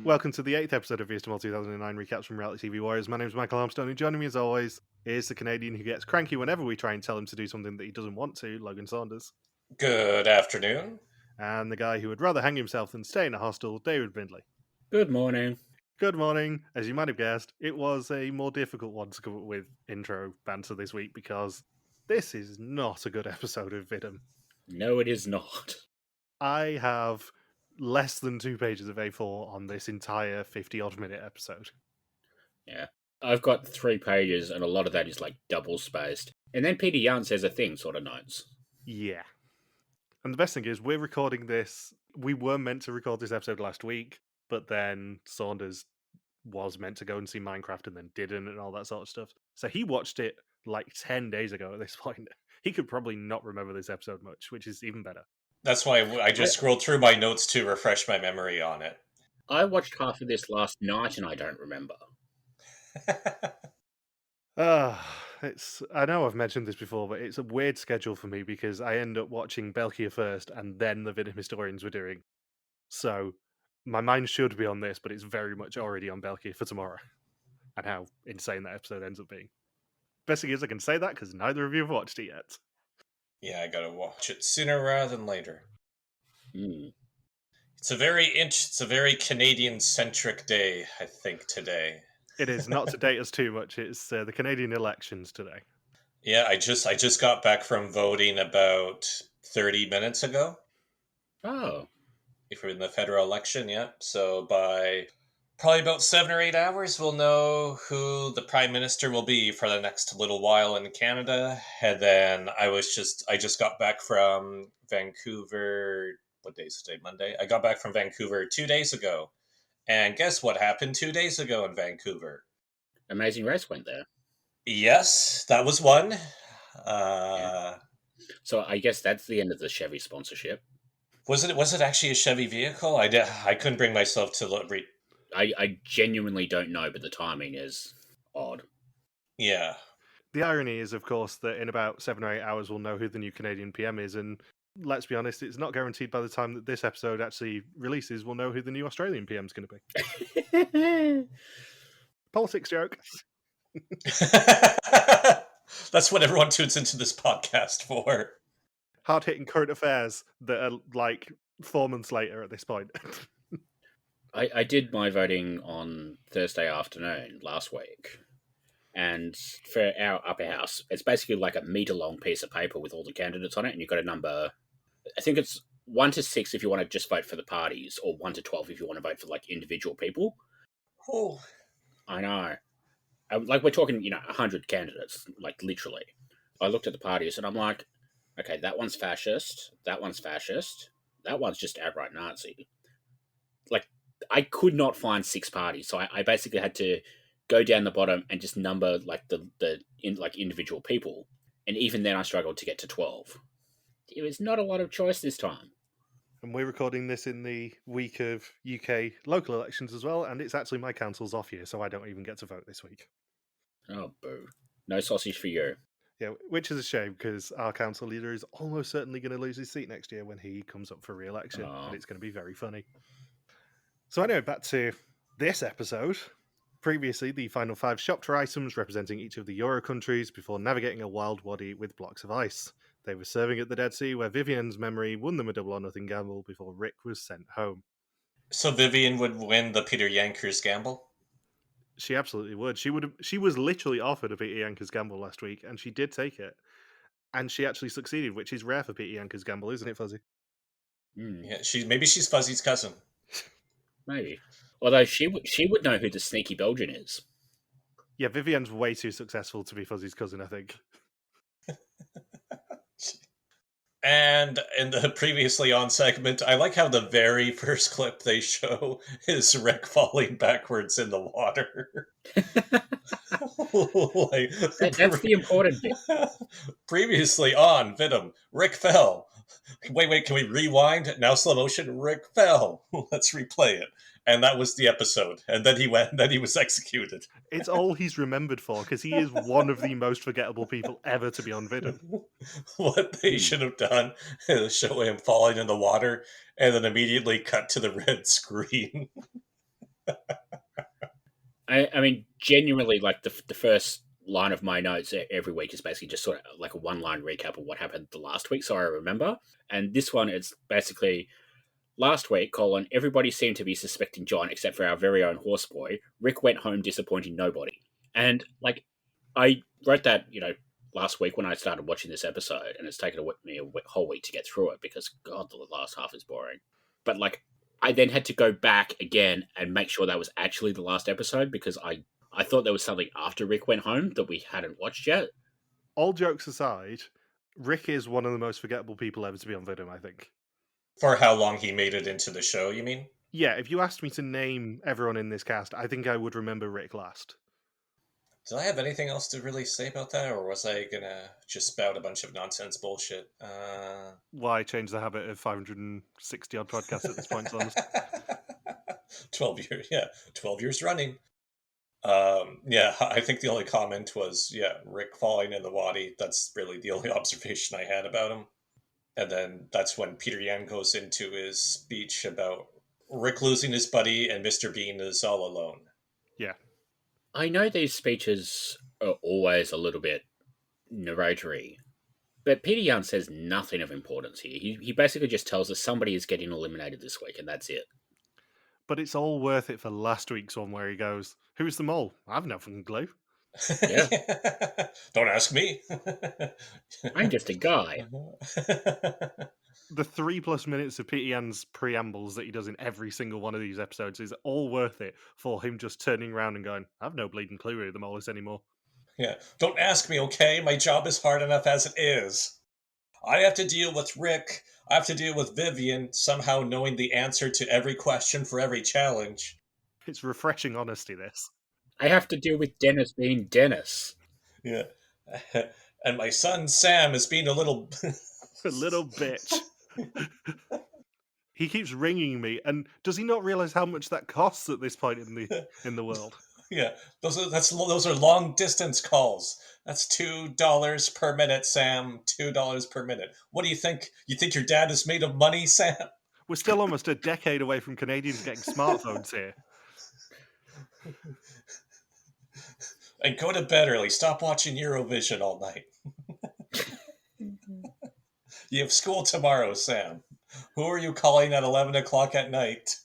Welcome to the 8th episode of VSTML 2009 Recaps from Reality TV Warriors. My name is Michael Armstrong, and joining me as always is the Canadian who gets cranky whenever we try and tell him to do something that he doesn't want to, Logan Saunders. Good afternoon. And the guy who would rather hang himself than stay in a hostel, David Bindley. Good morning. Good morning. As you might have guessed, it was a more difficult one to come up with intro banter this week because this is not a good episode of Vidum. No, it is not. I have less than 2 pages of A4 on this entire 50-odd minute episode. Yeah. I've got 3 pages, and a lot of that is, double spaced. And then Pieter Jan says a thing sort of notes. Yeah. And the best thing is, we're recording this... We were meant to record this episode last week, but then Saunders was meant to go and see Minecraft and then didn't and all that sort of stuff. So he watched it 10 days ago at this point. He could probably not remember this episode much, which is even better. That's why I just scrolled through my notes to refresh my memory on it. I watched half of this last night and I don't remember. I know I've mentioned this before, but it's a weird schedule for me because I end up watching Belkia first and then the Vidum Historians were doing. So my mind should be on this, but it's very much already on Belkia for tomorrow. And how insane that episode ends up being. Best thing is I can say that because neither of you have watched it yet. Yeah, I gotta watch it sooner rather than later. Hmm. It's a very Canadian-centric day, I think, today. It is, not to date us too much. It's the Canadian elections today. Yeah, I just got back from voting about 30 minutes ago. Oh. If we're in the federal election, yeah. So by probably about 7 or 8 hours, we'll know who the Prime Minister will be for the next little while in Canada. And then I just got back from Vancouver. What day is today? Monday? I got back from Vancouver 2 days ago. And guess what happened 2 days ago in Vancouver? Amazing Race went there. Yes, that was one. Yeah. So I guess that's the end of the Chevy sponsorship. Was it actually a Chevy vehicle? I couldn't bring myself to read. I genuinely don't know, but the timing is odd. Yeah. The irony is, of course, that in about 7 or 8 hours we'll know who the new Canadian PM is, and let's be honest, it's not guaranteed by the time that this episode actually releases we'll know who the new Australian PM is going to be. Politics joke. That's what everyone tunes into this podcast for. Hard-hitting current affairs that are 4 months later at this point. I did my voting on Thursday afternoon last week. And for our upper house, it's basically like a metre-long piece of paper with all the candidates on it, and you've got a number... I think it's 1 to 6 if you want to just vote for the parties, or 1 to 12 if you want to vote for, individual people. Oh. I know. We're talking, 100 candidates, literally. I looked at the parties, and I'm like, okay, that one's fascist, that one's fascist, that one's just outright Nazi. I could not find 6 parties, so I basically had to go down the bottom and just number individual people, and even then I struggled to get to 12. It was not a lot of choice this time. And we're recording this in the week of UK local elections as well, and it's actually my council's off year, so I don't even get to vote this week. Oh, boo. No sausage for you. Yeah, which is a shame, because our council leader is almost certainly going to lose his seat next year when he comes up for re-election, and it's going to be very funny. So anyway, back to this episode. Previously, the final 5 shopped for items representing each of the Euro countries before navigating a wild wadi with blocks of ice. They were serving at the Dead Sea, where Vivienne's memory won them a double or nothing gamble before Rick was sent home. So Vivienne would win the Pieter Jan-ker's gamble? She absolutely would. She was literally offered a Pieter Jan-ker's gamble last week, and she did take it. And she actually succeeded, which is rare for Pieter Jan-ker's gamble, isn't it, Fuzzy? Mm. Yeah, maybe she's Fuzzy's cousin. Maybe. Although she would know who the sneaky Belgian is. Yeah, Vivienne's way too successful to be Fuzzy's cousin, I think. And in the previously on segment, I like how the very first clip they show is Rick falling backwards in the water. That's the important bit. Previously on Vidum, Rick fell. Wait, can we rewind? Now slow motion, Rick fell. Let's replay it. And that was the episode. And then he was executed. It's all he's remembered for, because he is one of the most forgettable people ever to be on Vidum. What they should have done is show him falling in the water and then immediately cut to the red screen. I mean, genuinely, like the first line of my notes every week is basically just sort of like a one-line recap of what happened the last week, so I remember. And this one, it's basically last week, everybody seemed to be suspecting John except for our very own horseboy. Rick went home disappointing nobody. And, like, I wrote that, last week when I started watching this episode, and it's taken me a whole week to get through it because, God, the last half is boring. But, like, I then had to go back again and make sure that was actually the last episode because I thought there was something after Rick went home that we hadn't watched yet. All jokes aside, Rick is one of the most forgettable people ever to be on Venom, I think. For how long he made it into the show, you mean? Yeah, if you asked me to name everyone in this cast, I think I would remember Rick last. Did I have anything else to really say about that, or was I gonna just spout a bunch of nonsense bullshit? Why change the habit of 560 odd podcasts at this point, Thomas? 12 years, yeah, 12 years running. Yeah, I think the only comment was, Rick falling in the wadi. That's really the only observation I had about him. And then that's when Pieter Jan goes into his speech about Rick losing his buddy and Mr. Bean is all alone. Yeah. I know these speeches are always a little bit narratory, but Pieter Jan says nothing of importance here. He basically just tells us somebody is getting eliminated this week, and that's it. But it's all worth it for last week's one where he goes, "Who's the mole? I've no fucking clue." Yeah. Don't ask me. I'm just a guy. The 3+ minutes of Pieter Jan's preambles that he does in every single one of these episodes is all worth it for him just turning around and going, "I've no bleeding clue who the mole is anymore." Yeah, don't ask me, okay? My job is hard enough as it is. I have to deal with Rick. I have to deal with Vivienne, somehow knowing the answer to every question for every challenge. It's refreshing honesty, this. I have to deal with Dennis being Dennis. Yeah. And my son Sam is being a little... A little bitch. He keeps ringing me, and does he not realize how much that costs at this point in the world? Yeah, those are long distance calls. That's $2 per minute, Sam. $2 per minute. What do you think? You think your dad is made of money, Sam? We're still almost a decade away from Canadians getting smartphones here. And go to bed early. Stop watching Eurovision all night. You have school tomorrow, Sam. Who are you calling at 11 o'clock at night?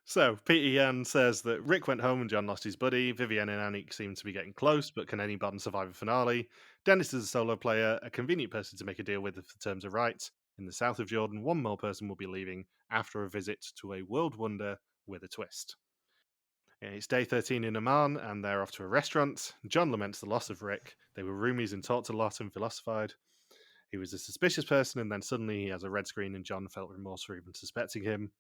So, Pieter Jan says that Rick went home and John lost his buddy. Vivienne and Anik seem to be getting close, but can anybody survive a finale? Dennis is a solo player, a convenient person to make a deal with if the terms are right. In the south of Jordan, one more person will be leaving after a visit to a world wonder with a twist. It's day 13 in Amman, and they're off to a restaurant. John laments the loss of Rick. They were roomies and talked a lot and philosophized. He was a suspicious person, and then suddenly he has a red screen, and John felt remorse for even suspecting him.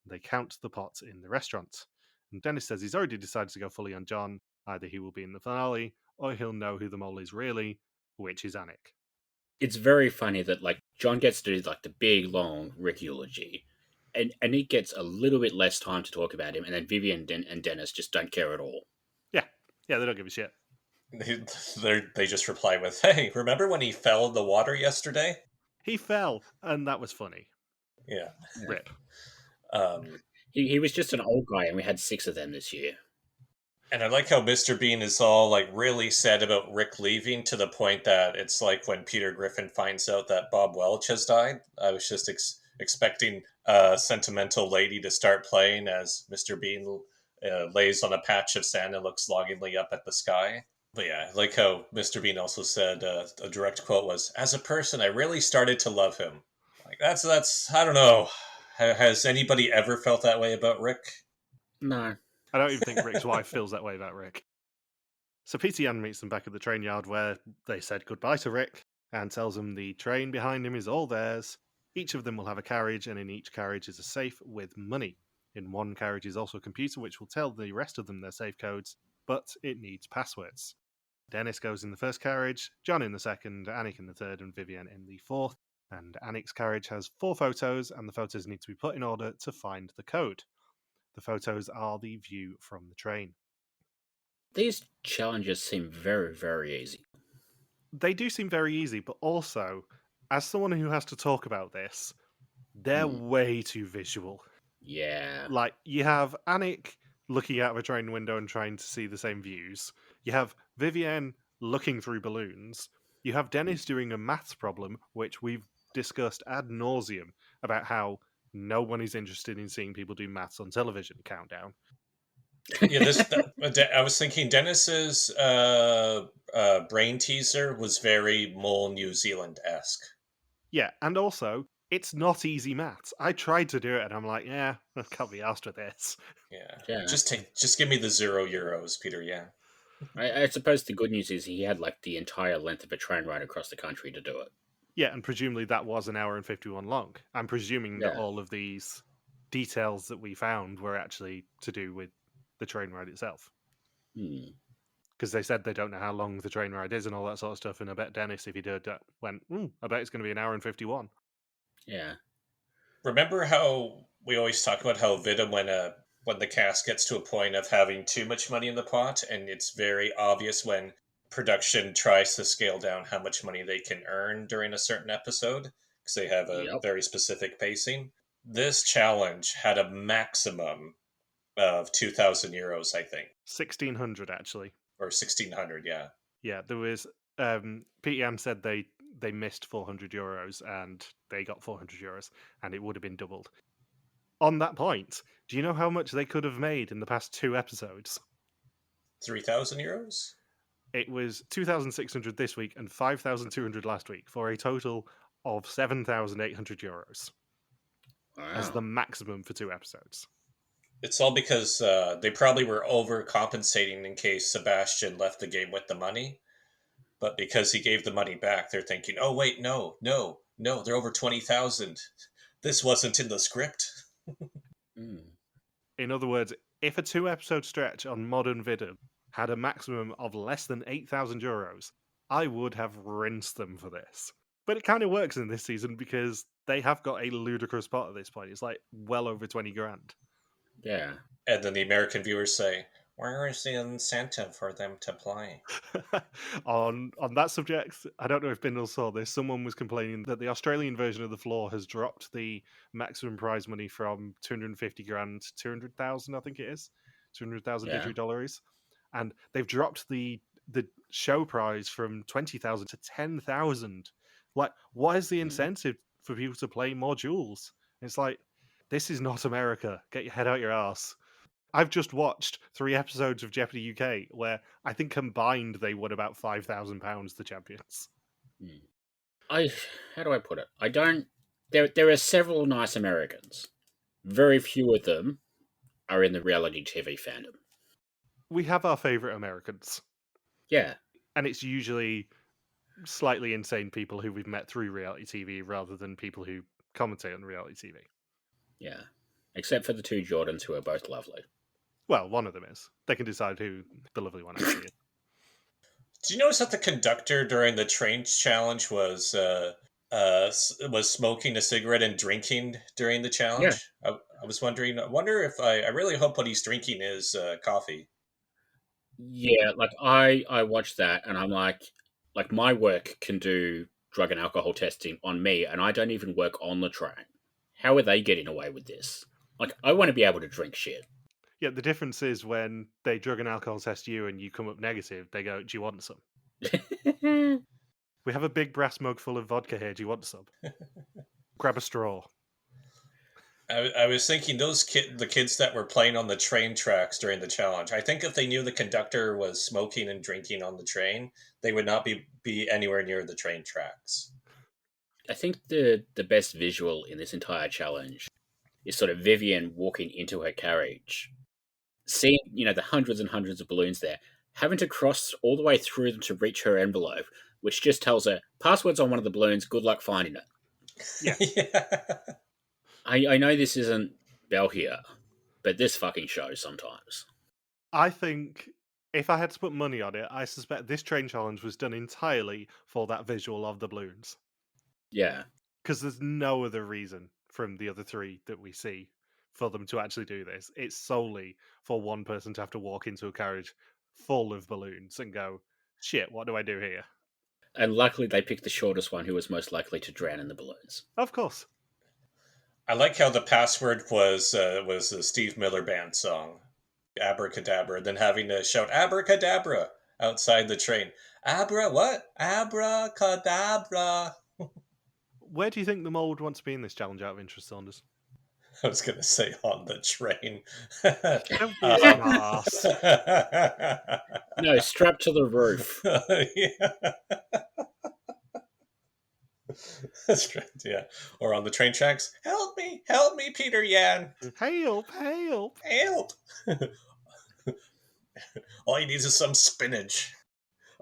They count the pot in the restaurant. And Dennis says he's already decided to go fully on John. Either he will be in the finale, or he'll know who the mole is really, which is Anik. It's very funny that, like, John gets to do, like, the big, long Rick eulogy, and he gets a little bit less time to talk about him, and then Vivienne and Dennis just don't care at all. Yeah, they don't give a shit. They just reply with, "Hey, remember when he fell in the water yesterday?" He fell, and that was funny. Yeah. Rip. He was just an old guy, and we had 6 of them this year. And I like how Mr. Bean is all, like, really sad about Rick leaving, to the point that it's like when Peter Griffin finds out that Bob Welch has died. I was just expecting a sentimental lady to start playing as Mr. Bean lays on a patch of sand and looks longingly up at the sky. But yeah, I like how Mr. Bean also said, a direct quote was, "As a person, I really started to love him." Like, that's I don't know. Has anybody ever felt that way about Rick? No. I don't even think Rick's wife feels that way about Rick. So Pieter Jan meets them back at the train yard where they said goodbye to Rick and tells them the train behind him is all theirs. Each of them will have a carriage, and in each carriage is a safe with money. In one carriage is also a computer which will tell the rest of them their safe codes, but it needs passwords. Dennis goes in the first carriage, John in the second, Anik in the third, and Vivienne in the fourth. And Anik's carriage has 4 photos, and the photos need to be put in order to find the code. The photos are the view from the train. These challenges seem very, very easy. They do seem very easy, but also, as someone who has to talk about this, they're way too visual. Yeah. Like, you have Anik looking out of a train window and trying to see the same views. You have Vivienne looking through balloons. You have Dennis doing a maths problem, which we've discussed ad nauseum about how no one is interested in seeing people do maths on television. Countdown. Yeah, I was thinking Dennis's brain teaser was very Mole New Zealand-esque. Yeah, and also, it's not easy maths. I tried to do it, and I'm like, yeah, I can't be asked with this. Yeah. Just give me the €0, Pieter Jan. I suppose the good news is he had like the entire length of a train ride across the country to do it. Yeah, and presumably that was an hour and 51 long. I'm presuming that all of these details that we found were actually to do with the train ride itself. Because they said they don't know how long the train ride is and all that sort of stuff, and I bet Dennis, if he did that, went, I bet it's going to be an hour and 51. Yeah. Remember how we always talk about how Vivienne, when the cast gets to a point of having too much money in the pot, and it's very obvious when production tries to scale down how much money they can earn during a certain episode, because they have a very specific pacing. This challenge had a maximum of €2,000, I think. 1,600, actually. Or 1,600, yeah. Yeah, there was... Pete Jan said they missed €400 and they got €400, and it would have been doubled. On that point, do you know how much they could have made in the past 2 episodes? €3,000? It was 2,600 this week and 5,200 last week, for a total of €7,800 as the maximum for 2 episodes. It's all because they probably were overcompensating in case Sebastian left the game with the money. But because he gave the money back, they're thinking, oh, wait, no, they're over 20,000. This wasn't in the script. In other words, if a 2-episode stretch on Modern Vidim had a maximum of less than €8,000, I would have rinsed them for this. But it kind of works in this season because they have got a ludicrous pot at this point. It's like well over 20 grand. Yeah. And then the American viewers say, where is the incentive for them to play? On that subject, I don't know if Bindles saw this. Someone was complaining that the Australian version of the floor has dropped the maximum prize money from 250 grand to 200,000, I think it is. 200,000 $. And they've dropped the show prize from 20,000 to 10,000. Like, what is the incentive for people to play more duels? It's like, this is not America. Get your head out your ass. I've just watched 3 episodes of Jeopardy UK where I think combined they won about £5,000, the champions. How do I put it? There are several nice Americans. Very few of them are in the reality TV fandom. We have our favourite Americans. Yeah. And it's usually slightly insane people who we've met through reality TV rather than people who commentate on reality TV. Yeah. Except for the 2 Jordans who are both lovely. Well, one of them is. They can decide who the lovely one actually is. Do you notice that the conductor during the train challenge was smoking a cigarette and drinking during the challenge? Yeah. I was wondering, I really hope what he's drinking is coffee. Yeah, like I watched that and I'm like my work can do drug and alcohol testing on me and I don't even work on the train. How are they getting away with this? Like, I want to be able to drink shit. Yeah, the difference is when they drug and alcohol test you and you come up negative, they go, do you want some? We have a big brass mug full of vodka here. Do you want some? Grab a straw. I was thinking the kids that were playing on the train tracks during the challenge, I think if they knew the conductor was smoking and drinking on the train, they would not be anywhere near the train tracks. I think the best visual in this entire challenge is sort of Vivienne walking into her carriage, seeing, the hundreds and hundreds of balloons there, having to cross all the way through them to reach her envelope, which just tells her, password's on one of the balloons, good luck finding it. Yeah. Yeah. I know this isn't Bell here, but this fucking shows sometimes. I think if I had to put money on it, I suspect this train challenge was done entirely for that visual of the balloons. Yeah. Because there's no other reason from the other 3 that we see for them to actually do this. It's solely for one person to have to walk into a carriage full of balloons and go, shit, what do I do here? And luckily they picked the shortest one who was most likely to drown in the balloons. Of course. I like how the password was the Steve Miller Band song. abracadabra than having to shout abracadabra outside the train. Abra what? Abracadabra. Where do you think the mole would want to be in this challenge, out of interest, Saunders? I was going to say on the train. Don't be a smartass. No, strapped to the roof. Yeah. That's right, yeah. Or on the train tracks. Help me, Pieter Jan. Help! Help! All you need is some spinach.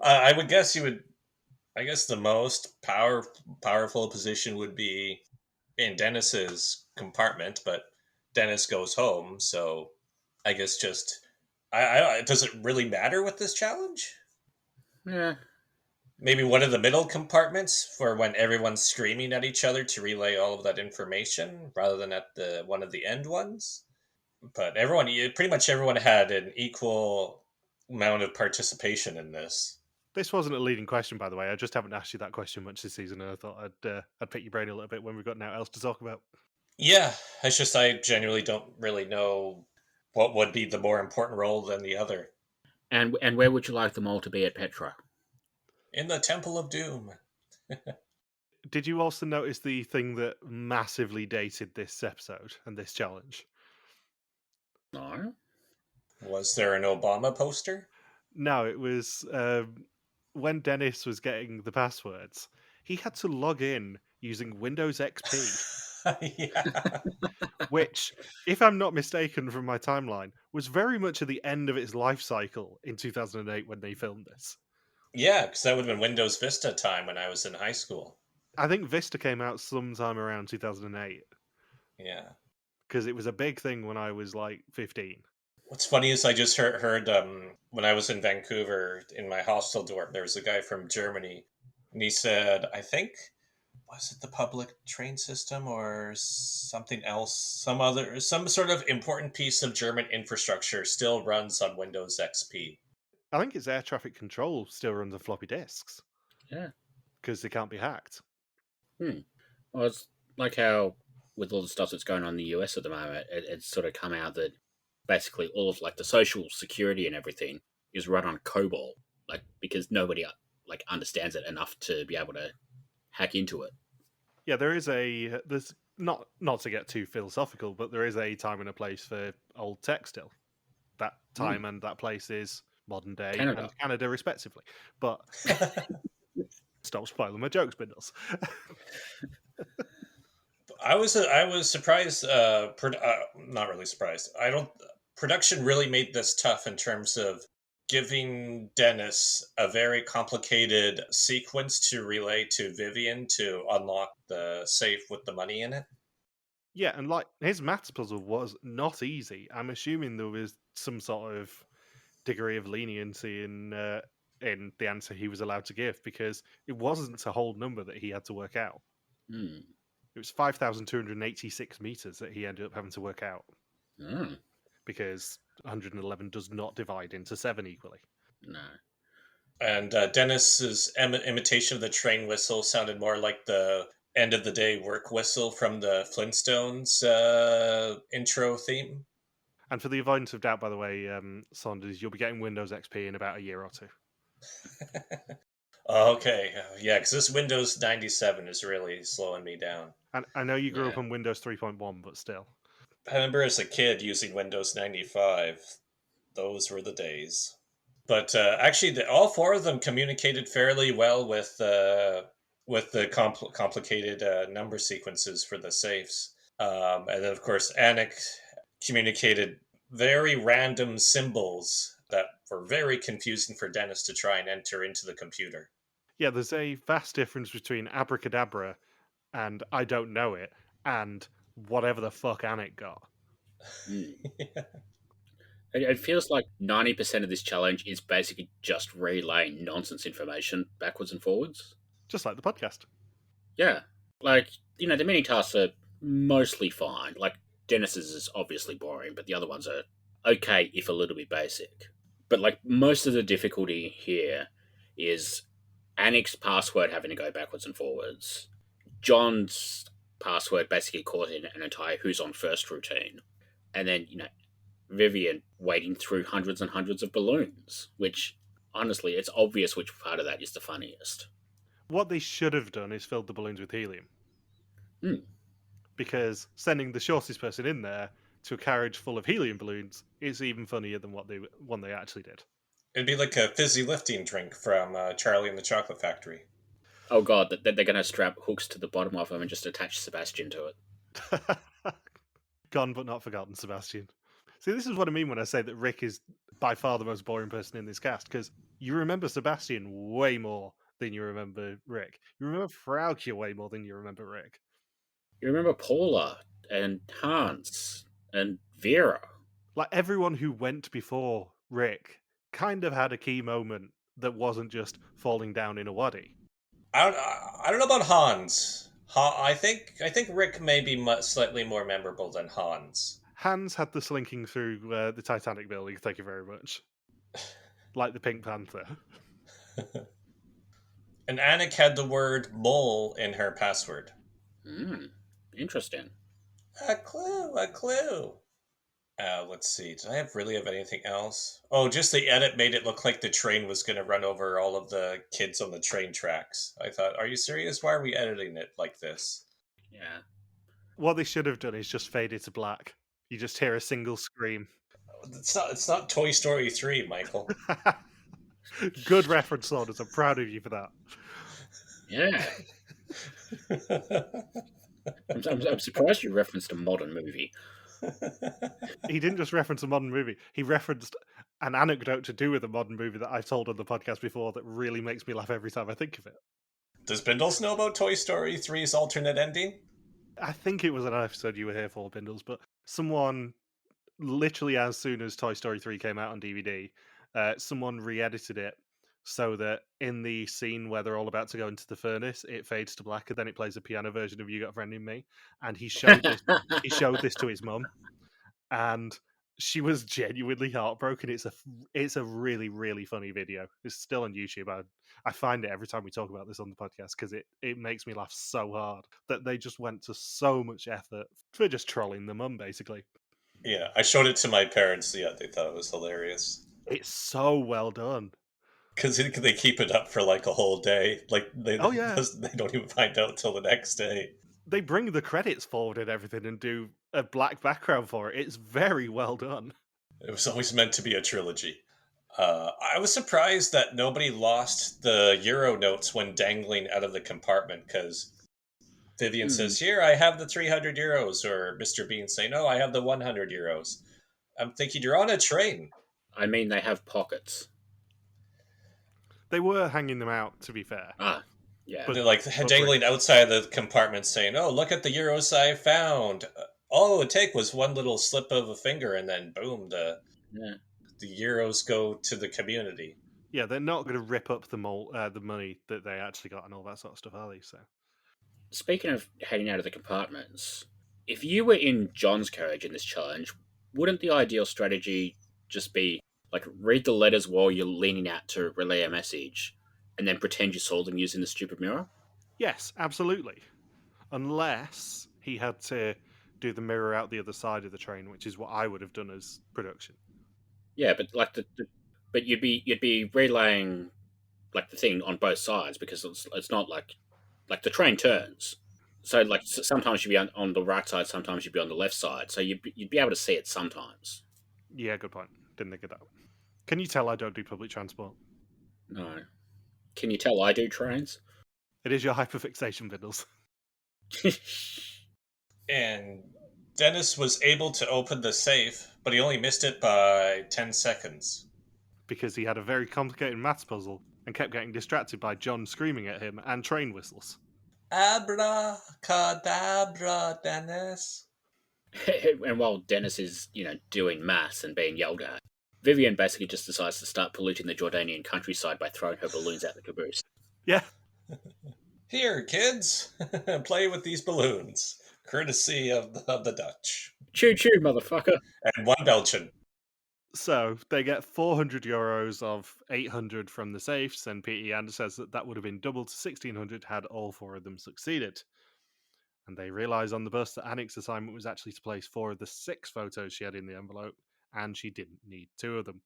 I would guess you would. I guess the most powerful position would be in Dennis's compartment, but Dennis goes home, so I guess just. Does it really matter with this challenge? Yeah. Maybe one of the middle compartments for when everyone's screaming at each other to relay all of that information, rather than at one of the end ones. But pretty much everyone had an equal amount of participation in this. This wasn't a leading question, by the way. I just haven't asked you that question much this season, and I thought I'd pick your brain a little bit when we've got nothing else to talk about. Yeah, it's just I genuinely don't really know what would be the more important role than the other. And where would you like them all to be at Petra? In the Temple of Doom. Did you also notice the thing that massively dated this episode and this challenge? No. Was there an Obama poster? No, it was when Dennis was getting the passwords, he had to log in using Windows XP. Yeah. Which, if I'm not mistaken from my timeline, was very much at the end of its life cycle in 2008 when they filmed this. Yeah, because that would have been Windows Vista time when I was in high school. I think Vista came out sometime around 2008. Yeah. Because it was a big thing when I was like 15. What's funny is I just heard when I was in Vancouver in my hostel dorm, there was a guy from Germany, and he said, I think, was it the public train system or something else? Some sort of important piece of German infrastructure still runs on Windows XP. I think it's air traffic control still runs on floppy disks. Yeah. Because they can't be hacked. Well, it's like how with all the stuff that's going on in the US at the moment, it's sort of come out that basically all of like the social security and everything is run on COBOL, like because nobody like understands it enough to be able to hack into it. Yeah, there's not to get too philosophical, but there is a time and a place for old tech still. That time and that place is modern day and Canada respectively. But stop spoiling my jokes, Bindles. I was surprised. Not really surprised. Production really made this tough in terms of giving Dennis a very complicated sequence to relay to Vivienne to unlock the safe with the money in it. Yeah, and like his maths puzzle was not easy. I'm assuming there was some sort of degree of leniency in the answer he was allowed to give, because it wasn't a whole number that he had to work out. It was 5,286 meters that he ended up having to work out. Because 111 does not divide into 7 equally. No. And Dennis's imitation of the train whistle sounded more like the end of the day work whistle from the Flintstones intro theme. And for the avoidance of doubt, by the way, Saunders, you'll be getting Windows XP in about a year or two. Okay, yeah, because this Windows 97 is really slowing me down. And I know you grew up on Windows 3.1, but still. I remember as a kid using Windows 95. Those were the days. But actually, all 4 of them communicated fairly well with the complicated number sequences for the safes. And then, of course, Anik communicated very random symbols that were very confusing for Dennis to try and enter into the computer. Yeah, there's a vast difference between abracadabra and I don't know it and whatever the fuck Anik got. Yeah. It feels like 90% of this challenge is basically just relaying nonsense information backwards and forwards. Just like the podcast. Yeah. Like, the mini tasks are mostly fine. Like, Dennis's is obviously boring, but the other ones are okay, if a little bit basic. But, like, most of the difficulty here is Anik's password having to go backwards and forwards. John's password basically caught in an entire who's on first routine. And then, Vivienne wading through hundreds and hundreds of balloons, which, honestly, it's obvious which part of that is the funniest. What they should have done is filled the balloons with helium. Hmm. Because sending the shortest person in there to a carriage full of helium balloons is even funnier than what they actually did. It'd be like a fizzy lifting drink from Charlie and the Chocolate Factory. Oh god, that they're going to strap hooks to the bottom of them and just attach Sebastian to it. Gone but not forgotten, Sebastian. See, this is what I mean when I say that Rick is by far the most boring person in this cast, because you remember Sebastian way more than you remember Rick. You remember Frauke way more than you remember Rick. You remember Paula and Hans and Vera? Like, everyone who went before Rick kind of had a key moment that wasn't just falling down in a waddy. I don't know about Hans. I think Rick may be slightly more memorable than Hans. Hans had the slinking through the Titanic building, thank you very much. Like the Pink Panther. And Anik had the word mole in her password. Interesting. A clue. Let's see. Did I really have anything else? Oh, just the edit made it look like the train was going to run over all of the kids on the train tracks. I thought, are you serious? Why are we editing it like this? Yeah. What they should have done is just fade it to black. You just hear a single scream. It's not Toy Story 3, Michael. Good reference, Saunders. I'm proud of you for that. Yeah. I'm surprised you referenced a modern movie. He didn't just reference a modern movie. He referenced an anecdote to do with a modern movie that I've told on the podcast before that really makes me laugh every time I think of it. Does Bindles know about Toy Story 3's alternate ending? I think it was an episode you were here for, Bindles, but someone, literally as soon as Toy Story 3 came out on DVD, someone re-edited it so that in the scene where they're all about to go into the furnace, it fades to black and then it plays a piano version of You Got a Friend in Me. And he showed this to his mum, and she was genuinely heartbroken. It's a really, really funny video. It's still on YouTube. I find it every time we talk about this on the podcast because it makes me laugh so hard that they just went to so much effort for just trolling the mum, basically. Yeah, I showed it to my parents. Yeah, they thought it was hilarious. It's so well done. Because they keep it up for like a whole day. Like they don't even find out till the next day. They bring the credits forward and everything and do a black background for it. It's very well done. It was always meant to be a trilogy. I was surprised that nobody lost the euro notes when dangling out of the compartment, because Vivienne says, "Here, I have the 300 euros," or Mr. Bean saying, "No, I have the 100 euros." I'm thinking, you're on a train. I mean, they have pockets. They were hanging them out, to be fair. Yeah. But they're like dangling outside the compartment saying, "Oh, look at the euros I found. All it would take was one little slip of a finger, and then boom, the euros go to the community." Yeah, they're not going to rip up the money that they actually got and all that sort of stuff, are they? So, speaking of heading out of the compartments, if you were in John's carriage in this challenge, wouldn't the ideal strategy just be like read the letters while you're leaning out to relay a message, and then pretend you saw them using the stupid mirror? Yes, absolutely. Unless he had to do the mirror out the other side of the train, which is what I would have done as production. Yeah, but like but you'd be relaying like the thing on both sides, because it's not like the train turns. So like sometimes you'd be on the right side, sometimes you'd be on the left side. So you'd be able to see it sometimes. Yeah, good point. Didn't think of that. Can you tell I don't do public transport? No. Can you tell I do trains? It is your hyperfixation, Bindles. And Dennis was able to open the safe, but he only missed it by 10 seconds. Because he had a very complicated maths puzzle and kept getting distracted by John screaming at him and train whistles. Abracadabra, Dennis. And while Dennis is, doing maths and being yelled at, Vivienne basically just decides to start polluting the Jordanian countryside by throwing her balloons at the caboose. Yeah. Here, kids, play with these balloons, courtesy of the Dutch. Choo-choo, motherfucker. And one Belgian. So they get 400 euros of 800 from the safes, and Pieter Jan says that would have been doubled to 1,600 had all four of them succeeded. And they realise on the bus that Anik's assignment was actually to place 4 of the 6 photos she had in the envelope, and she didn't need 2 of them.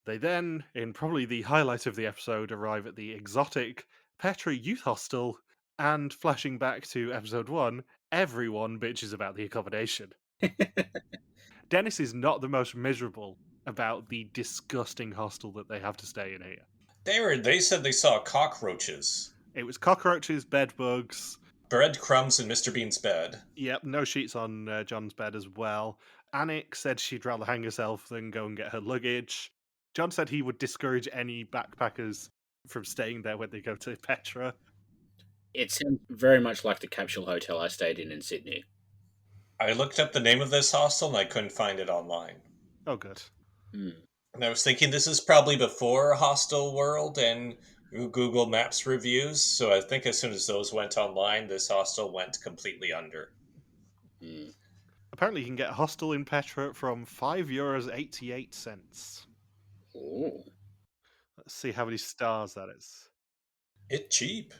They then, in probably the highlight of the episode, arrive at the exotic Petra Youth Hostel, and flashing back to episode 1, everyone bitches about the accommodation. Dennis is not the most miserable about the disgusting hostel that they have to stay in here. They said they saw cockroaches. It was cockroaches, bed bugs, breadcrumbs in Mr. Bean's bed. Yep, no sheets on John's bed as well. Anik said she'd rather hang herself than go and get her luggage. John said he would discourage any backpackers from staying there when they go to Petra. It sounds very much like the capsule hotel I stayed in Sydney. I looked up the name of this hostel and I couldn't find it online. Oh, good. And I was thinking this is probably before Hostel World and Google Maps reviews, so I think as soon as those went online, this hostel went completely under. Apparently you can get a hostel in Petra from €5.88. Ooh. Let's see how many stars that is. It's cheap.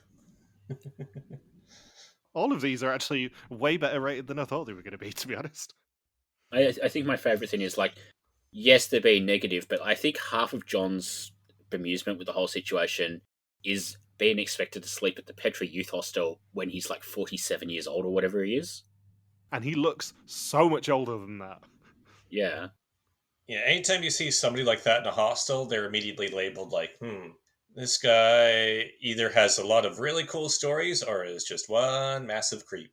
All of these are actually way better rated than I thought they were going to be, to be honest. I think my favourite thing is, like, yes, they're being negative, but I think half of John's bemusement with the whole situation is being expected to sleep at the Petra Youth Hostel when he's like 47 years old or whatever he is. And he looks so much older than that. Yeah. Yeah, anytime you see somebody like that in a hostel, they're immediately labeled like, this guy either has a lot of really cool stories or is just one massive creep.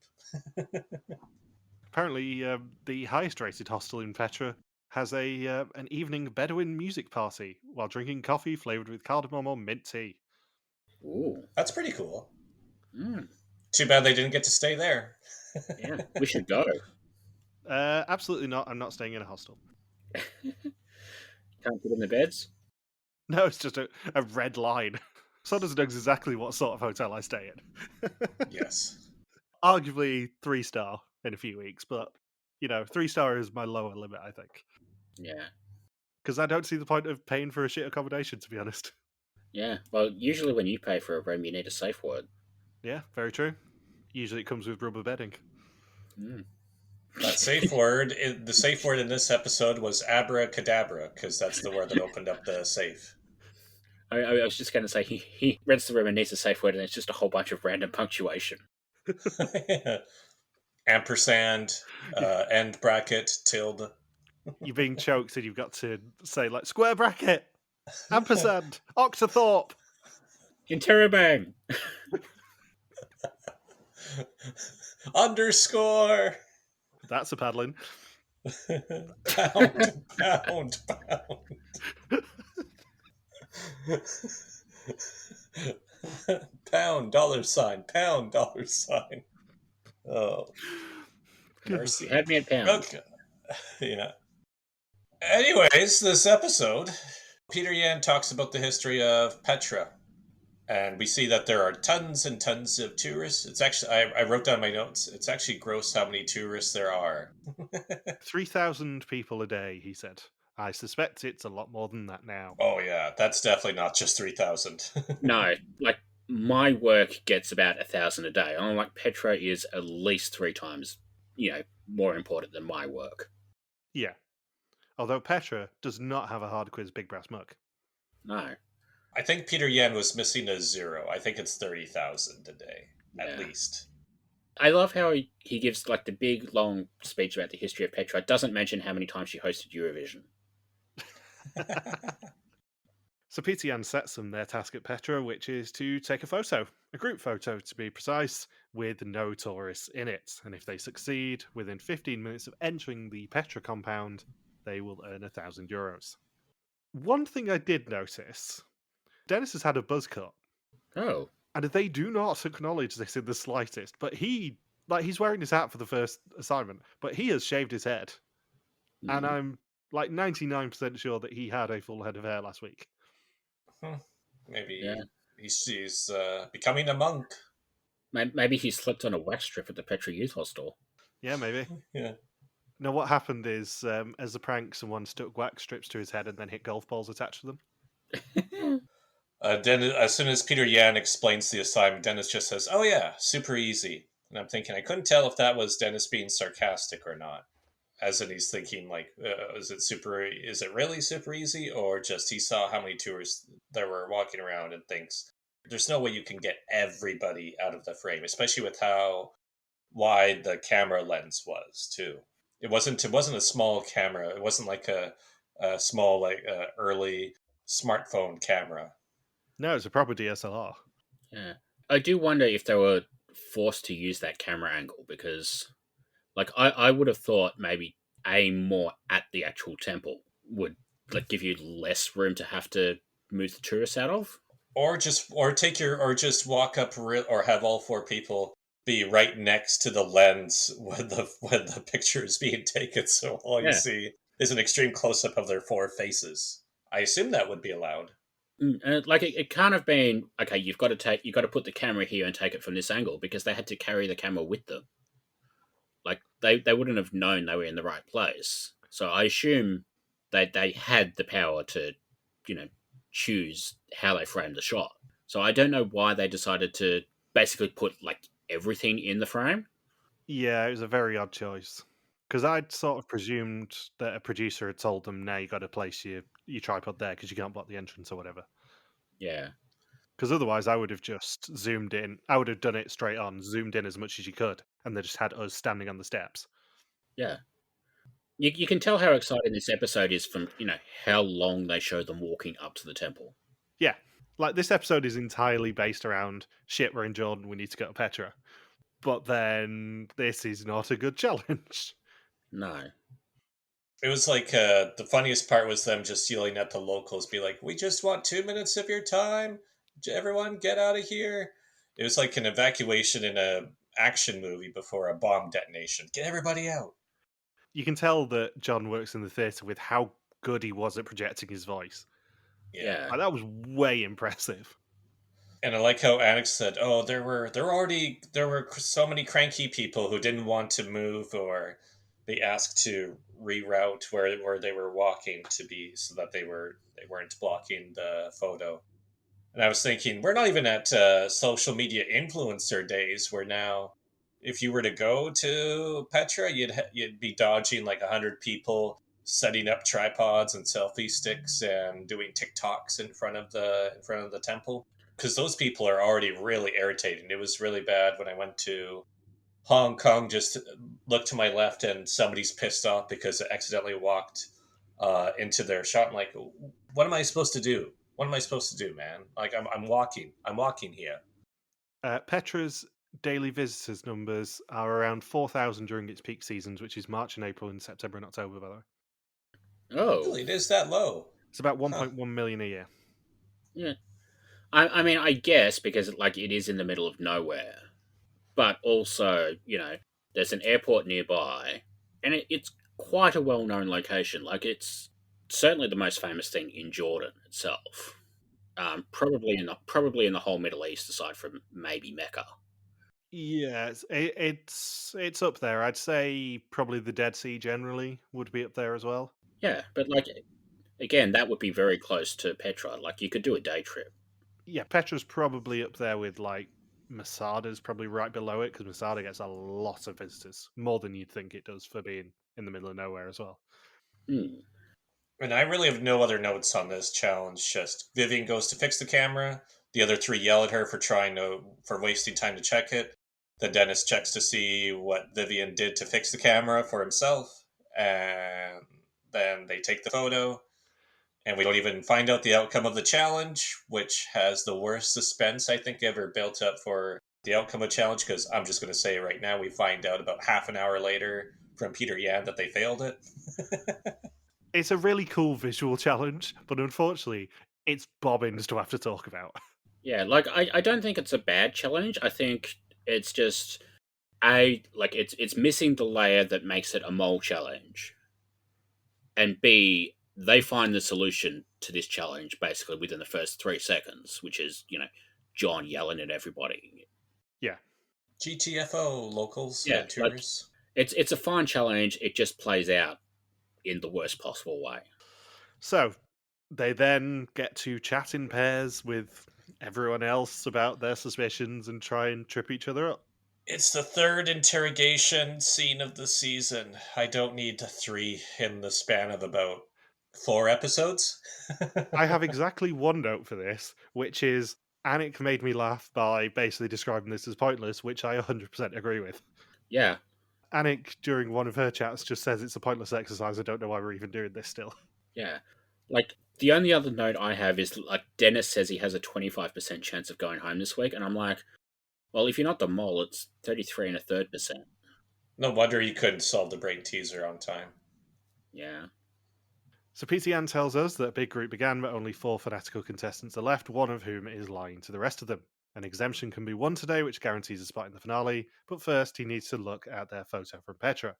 Apparently, the highest rated hostel in Petra has an evening Bedouin music party while drinking coffee flavoured with cardamom or mint tea. Ooh. That's pretty cool. Too bad they didn't get to stay there. Yeah, we should go. Absolutely not. I'm not staying in a hostel. Can't get in the beds? No, it's just a red line. Saunders knows exactly what sort of hotel I stay in. Yes. Arguably 3-star in a few weeks, but, 3-star is my lower limit, I think. Yeah. Because I don't see the point of paying for a shit accommodation, to be honest. Yeah, well, usually when you pay for a room, you need a safe word. Yeah, very true. Usually it comes with rubber bedding. That safe word, the safe word in this episode was abracadabra, because that's the word that opened up the safe. I was just going to say, he rents the room and needs a safe word, and it's just a whole bunch of random punctuation. Ampersand, end bracket, tilde. You're being choked and you've got to say, like, square bracket, ampersand, octothorpe. Interrobang! Underscore! That's a paddling. Pound. Pound, $, pound, $. Oh. Mercy. You had me at pound. Okay. Yeah. Anyways, this episode, Pieter Jan talks about the history of Petra. And we see that there are tons and tons of tourists. It's actually, I wrote down my notes. It's actually gross how many tourists there are. 3,000 people a day, he said. I suspect it's a lot more than that now. Oh, yeah. That's definitely not just 3,000. No, like, my work gets about 1,000 a day. I'm like, Petra is at least 3 times, more important than my work. Yeah. Although Petra does not have a hard quiz Big Brass Mug. No. I think Pieter Jan was missing a 0. I think it's 30,000 a day, at least. I love how he gives like the big, long speech about the history of Petra. Doesn't mention how many times she hosted Eurovision. So Pieter Jan sets them their task at Petra, which is to take a photo, a group photo to be precise, with no tourists in it. And if they succeed, within 15 minutes of entering the Petra compound, they will earn €1,000. One thing I did notice, Dennis has had a buzz cut. Oh. And they do not acknowledge this in the slightest, but he's wearing his hat for the first assignment, but he has shaved his head. Mm. And I'm like 99% sure that he had a full head of hair last week. Maybe he's becoming a monk. Maybe he slipped on a wax strip at the Petra Youth Hostel. Yeah, maybe. Yeah. No, what happened is, as a prank, someone stuck wax strips to his head and then hit golf balls attached to them. Dennis, as soon as Pieter Jan explains the assignment, Dennis just says, "Oh yeah, super easy." And I'm thinking, I couldn't tell if that was Dennis being sarcastic or not. as in he's thinking like, is it really super easy, or just he saw how many tourists there were walking around and thinks there's no way you can get everybody out of the frame, especially with how wide the camera lens was too. It wasn't a small camera. It wasn't like a small early smartphone camera. No, it's a proper DSLR. Yeah. I do wonder if they were forced to use that camera angle because, like, I would have thought maybe aim more at the actual temple would like give you less room to have to move the tourists out of. Or just walk up or have all four people be right next to the lens when the picture is being taken, so all you Yeah. see is an extreme close up of their four faces. I assume that would be allowed. Like it can't have been okay. You've got to put the camera here and take it from this angle because they had to carry the camera with them. Like they wouldn't have known they were in the right place. So I assume they had the power to, choose how they framed the shot. So I don't know why they decided to basically put like everything in the frame. Yeah, it was a very odd choice. Because I'd sort of presumed that a producer had told them, "Now you got to place your tripod there because you can't block the entrance or whatever." Yeah. Because otherwise, I would have just zoomed in. I would have done it straight on, zoomed in as much as you could, and they just had us standing on the steps. Yeah. You can tell how exciting this episode is from, how long they show them walking up to the temple. Yeah, like this episode is entirely based around shit. We're in Jordan. We need to go to Petra. But then this is not a good challenge. No. It was like the funniest part was them just yelling at the locals, be like, "We just want 2 minutes of your time. Everyone, get out of here." It was like an evacuation in a action movie before a bomb detonation. Get everybody out. You can tell that John works in the theatre with how good he was at projecting his voice. Yeah. Like, that was way impressive. And I like how Alex said, "Oh, there were so many cranky people who didn't want to move, or they asked to reroute where they were walking to be so that they weren't blocking the photo." And I was thinking, we're not even at social media influencer days. Where now, if you were to go to Petra, you'd be dodging like 100 people setting up tripods and selfie sticks and doing TikToks in front of the temple, because those people are already really irritating. It was really bad when I went to Hong Kong. Just look to my left and somebody's pissed off because I accidentally walked into their shop. I'm like, what am I supposed to do? What am I supposed to do, man? Like, I'm walking. I'm walking here. Petra's daily visitors numbers are around 4,000 during its peak seasons, which is March and April and September and October, by the way. Oh. Really, it is that low. It's about 1.1 million a year. Yeah. I mean, I guess because like it is in the middle of nowhere, but also, there's an airport nearby, and it's quite a well-known location. Like it's certainly the most famous thing in Jordan itself. Probably in the whole Middle East, aside from maybe Mecca. Yeah, it's up there. I'd say probably the Dead Sea generally would be up there as well. Yeah, but like again, that would be very close to Petra. Like you could do a day trip. Yeah, Petra's probably up there with like Masada's probably right below it because Masada gets a lot of visitors, more than you'd think it does for being in the middle of nowhere as well. Hmm. And I really have no other notes on this challenge. Just Vivienne goes to fix the camera. The other three yell at her for wasting time to check it. Then Dennis checks to see what Vivienne did to fix the camera for himself, and then they take the photo. And we don't even find out the outcome of the challenge, which has the worst suspense I think ever built up for the outcome of challenge. Because I'm just going to say right now, we find out about half an hour later from Pieter Jan that they failed it. It's a really cool visual challenge, but unfortunately, it's bobbins to have to talk about. Yeah, like I don't think it's a bad challenge. I think it's just it's missing the layer that makes it a mole challenge. And B, they find the solution to this challenge basically within the first 3 seconds, which is, John yelling at everybody. Yeah. GTFO, locals Yeah, and tourists. It's a fine challenge. It just plays out in the worst possible way. So they then get to chat in pairs with everyone else about their suspicions and try and trip each other up. It's the third interrogation scene of the season. I don't need 3 in the span of about 4 episodes. I have exactly one note for this, which is Anik made me laugh by basically describing this as pointless, which I 100% agree with. Yeah. Anik, during one of her chats, just says it's a pointless exercise. I don't know why we're even doing this still. Yeah. Like, the only other note I have is, like, Dennis says he has a 25% chance of going home this week, and I'm like, well, if you're not the mole, it's 33 and a third percent. No wonder he couldn't solve the brain teaser on time. Yeah. So Pieter Jan tells us that a big group began, but only 4 fanatical contestants are left, one of whom is lying to the rest of them. An exemption can be won today, which guarantees a spot in the finale, but first he needs to look at their photo from Petra.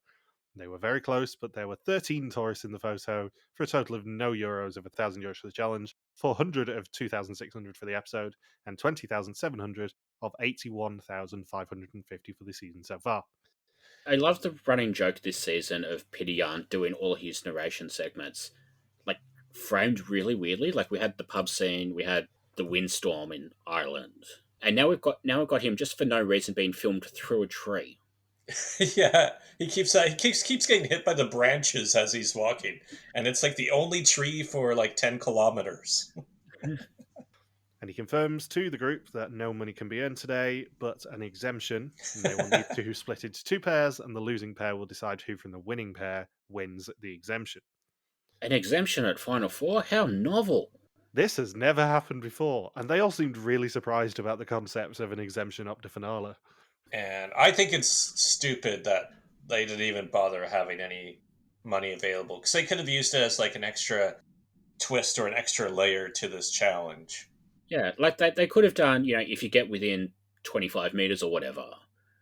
They were very close, but there were 13 tourists in the photo for a total of no euros of €1,000 for the challenge, 400 of 2,600 for the episode, and 20,700 of 81,550 for the season so far. I love the running joke this season of Pieter Jan doing all his narration segments, like, framed really weirdly. Like, we had the pub scene, we had the windstorm in Ireland, and now we've got him just for no reason being filmed through a tree. Yeah, he keeps getting hit by the branches as he's walking, and it's like the only tree for like 10 kilometers. And he confirms to the group that no money can be earned today, but an exemption. And they will need to split into 2 pairs, and the losing pair will decide who from the winning pair wins the exemption. An exemption at Final Four? How novel! This has never happened before, and they all seemed really surprised about the concept of an exemption up to finale. And I think it's stupid that they didn't even bother having any money available, because they could have used it as like an extra twist or an extra layer to this challenge. Yeah, like they could have done, if you get within 25 meters or whatever,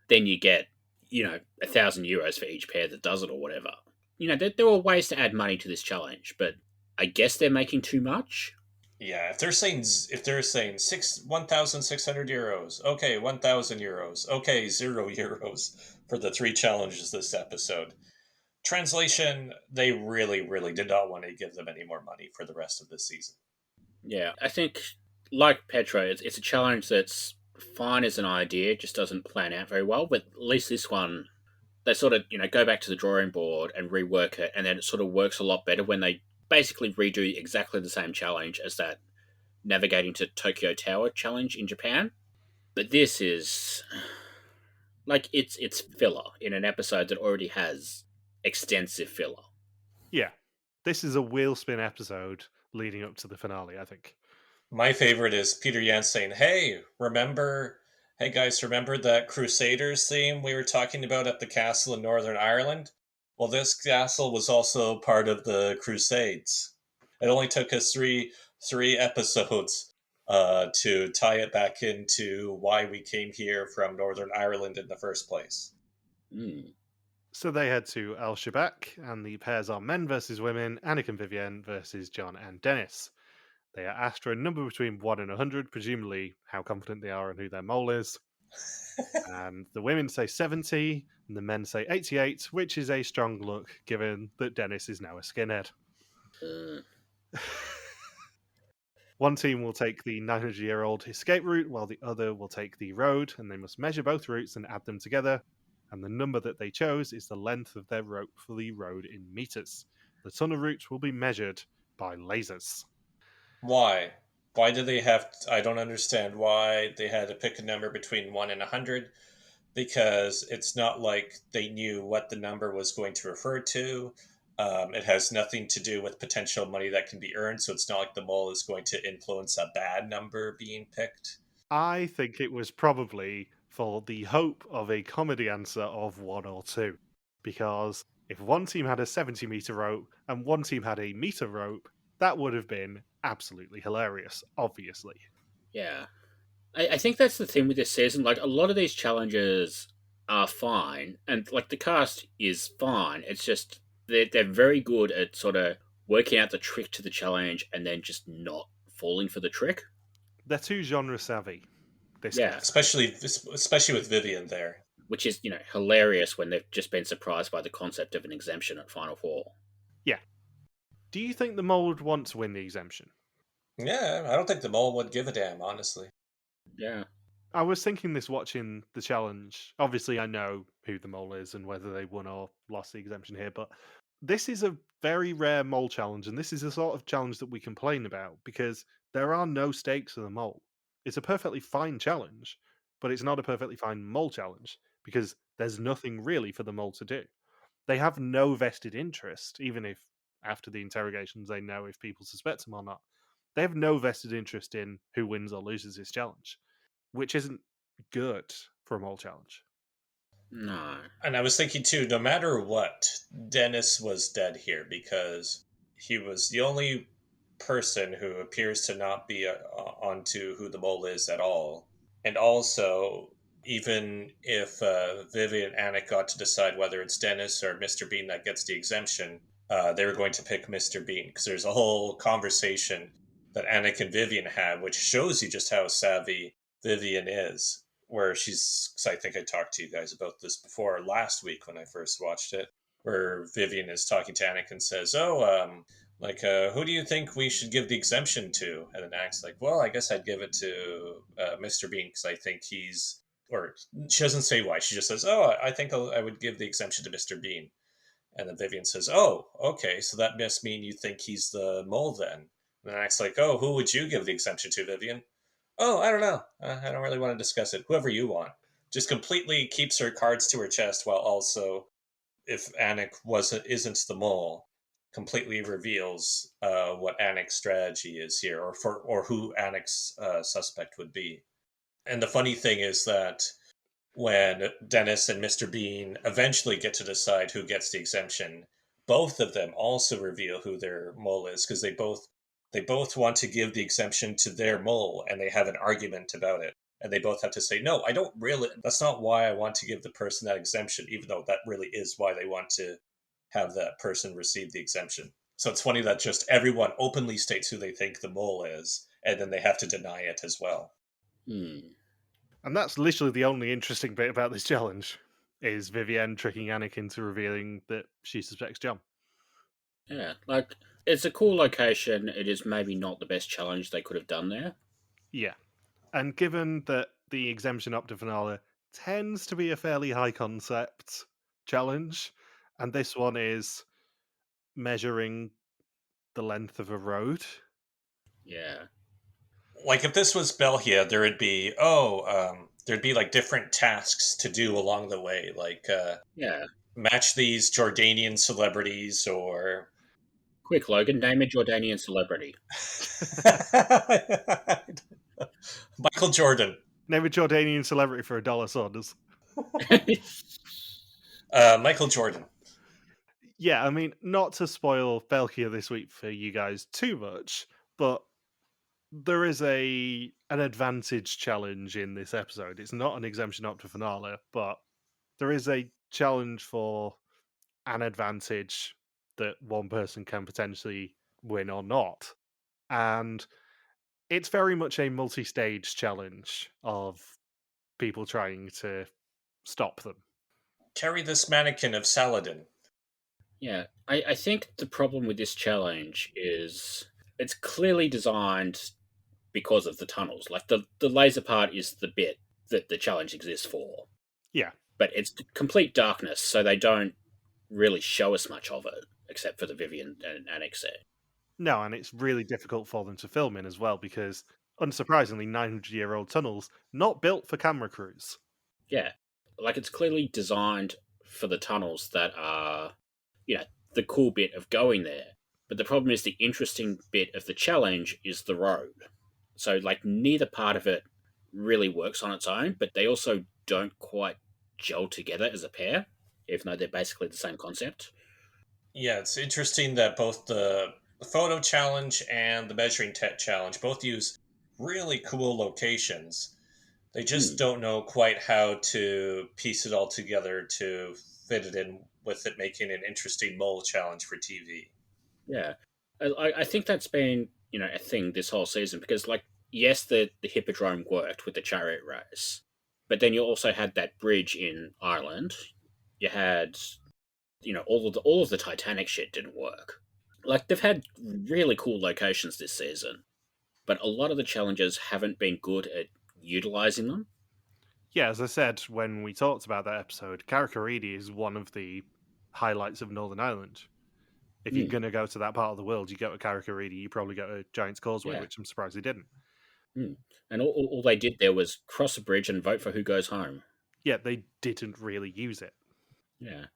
then you get, €1,000 for each pair that does it or whatever. There were ways to add money to this challenge, but I guess they're making too much. Yeah, if they're saying 1,600 euros, okay, 1,000 euros, okay, €0 for the 3 challenges this episode. Translation: they really, really did not want to give them any more money for the rest of this season. Yeah, I think, like Petra, it's a challenge that's fine as an idea, it just doesn't plan out very well. But at least this one, they sort of go back to the drawing board and rework it, and then it sort of works a lot better when they basically redo exactly the same challenge as that navigating to Tokyo Tower challenge in Japan. But this is like it's filler in an episode that already has extensive filler. Yeah, this is a wheel spin episode leading up to the finale, I think. My favorite is Pieter Jan saying, hey guys, remember that Crusaders theme we were talking about at the castle in Northern Ireland? Well, this castle was also part of the Crusades. It only took us three episodes to tie it back into why we came here from Northern Ireland in the first place. So they head to El Shabak, and the pairs are men versus women, Anik and Vivienne versus John and Dennis. They are asked for a number between 1 and 100, presumably how confident they are and who their mole is. And the women say 70, and the men say 88, which is a strong look given that Dennis is now a skinhead. One team will take the 900-year-old escape route, while the other will take the road, and they must measure both routes and add them together. And the number that they chose is the length of their rope for the road in meters. The tunnel route will be measured by lasers. Why? Why do they have I don't understand why they had to pick a number between 1 and 100, because it's not like they knew what the number was going to refer to. It has nothing to do with potential money that can be earned, so it's not like the mole is going to influence a bad number being picked. I think it was probably for the hope of a comedy answer of 1 or 2. Because if one team had a 70-meter rope and one team had a meter rope, that would have been absolutely hilarious, obviously. Yeah. I think that's the thing with this season. Like, a lot of these challenges are fine, and, like, the cast is fine. It's just they're very good at sort of working out the trick to the challenge and then just not falling for the trick. They're too genre savvy. Yeah. Especially with Vivienne there. Which is, hilarious when they've just been surprised by the concept of an exemption at Final Four. Yeah. Do you think the mole would want to win the exemption? Yeah, I don't think the mole would give a damn, honestly. Yeah. I was thinking this watching the challenge. Obviously, I know who the mole is and whether they won or lost the exemption here, but this is a very rare mole challenge, and this is the sort of challenge that we complain about because there are no stakes for the mole. It's a perfectly fine challenge, but it's not a perfectly fine mole challenge because there's nothing really for the mole to do. They have no vested interest, even if after the interrogations they know if people suspect them or not. They have no vested interest in who wins or loses this challenge, which isn't good for a mole challenge. No. And I was thinking too, no matter what, Dennis was dead here because he was the only person who appears to not be onto who the mole is at all. And also, even if Vivienne and Anik got to decide whether it's Dennis or Mr. Bean that gets the exemption, they were going to pick Mr. Bean because there's a whole conversation that Anik and Vivienne had, which shows you just how savvy Vivienne is. Where she's, because I think I talked to you guys about this before last week when I first watched it, where Vivienne is talking to Anik and says, who do you think we should give the exemption to? And then Anek's like, well, I guess I'd give it to Mr. Bean because I think he's, or she doesn't say why. She just says, I think I would give the exemption to Mr. Bean. And then Vivienne says, oh, okay, so that must mean you think he's the mole then. And then Anek's like, oh, who would you give the exemption to, Vivienne? Oh, I don't know. I don't really want to discuss it. Whoever you want. Just completely keeps her cards to her chest while also, if Anik isn't the mole, completely reveals what Anik's strategy is here, or who Anik's suspect would be. And the funny thing is that when Dennis and Mr. Bean eventually get to decide who gets the exemption, both of them also reveal who their mole is because they both want to give the exemption to their mole and they have an argument about it. And they both have to say, no, I don't really, that's not why I want to give the person that exemption, even though that really is why they want to have that person receive the exemption. So it's funny that just everyone openly states who they think the mole is, and then they have to deny it as well. And that's literally the only interesting bit about this challenge, is Vivienne tricking Anik into revealing that she suspects John. Yeah, like, it's a cool location. It is maybe not the best challenge they could have done there. Yeah. And given that the exemption up to finale tends to be a fairly high concept challenge, and this one is measuring the length of a road. Yeah. Like if this was Belgia, there'd be like different tasks to do along the way, like match these Jordanian celebrities or quick, Logan, name a Jordanian celebrity. Michael Jordan. Name a Jordanian celebrity for $1, Saunders. Michael Jordan. Yeah, I mean, not to spoil Belgia this week for you guys too much, but there is an advantage challenge in this episode. It's not an exemption up to finale, but there is a challenge for an advantage that one person can potentially win or not. And it's very much a multi-stage challenge of people trying to stop them. Carry this mannequin of Saladin. Yeah, I think the problem with this challenge is it's clearly designed because of the tunnels. Like, the laser part is the bit that the challenge exists for. Yeah. But it's complete darkness, so they don't really show us much of it, except for the Vivienne and Anik scene. No, and it's really difficult for them to film in as well, because, unsurprisingly, 900-year-old tunnels, not built for camera crews. Yeah, like, it's clearly designed for the tunnels that are, the cool bit of going there. But the problem is the interesting bit of the challenge is the road. So, like, neither part of it really works on its own, but they also don't quite gel together as a pair, even though they're basically the same concept. Yeah, it's interesting that both the photo challenge and the measuring challenge both use really cool locations. They just don't know quite how to piece it all together to fit it in with it making an interesting mole challenge for TV. Yeah. I think that's been, a thing this whole season because, like, yes, the Hippodrome worked with the chariot race, but then you also had that bridge in Ireland. You had, all of the Titanic shit didn't work. Like, they've had really cool locations this season, but a lot of the challenges haven't been good at utilizing them. Yeah, as I said when we talked about that episode, Karakaridi is one of the highlights of Northern Ireland. If you're going to go to that part of the world, you go to Karakaridi, you probably go to Giant's Causeway, which I'm surprised they didn't. And all they did there was cross a bridge and vote for who goes home. Yeah, they didn't really use it. Yeah.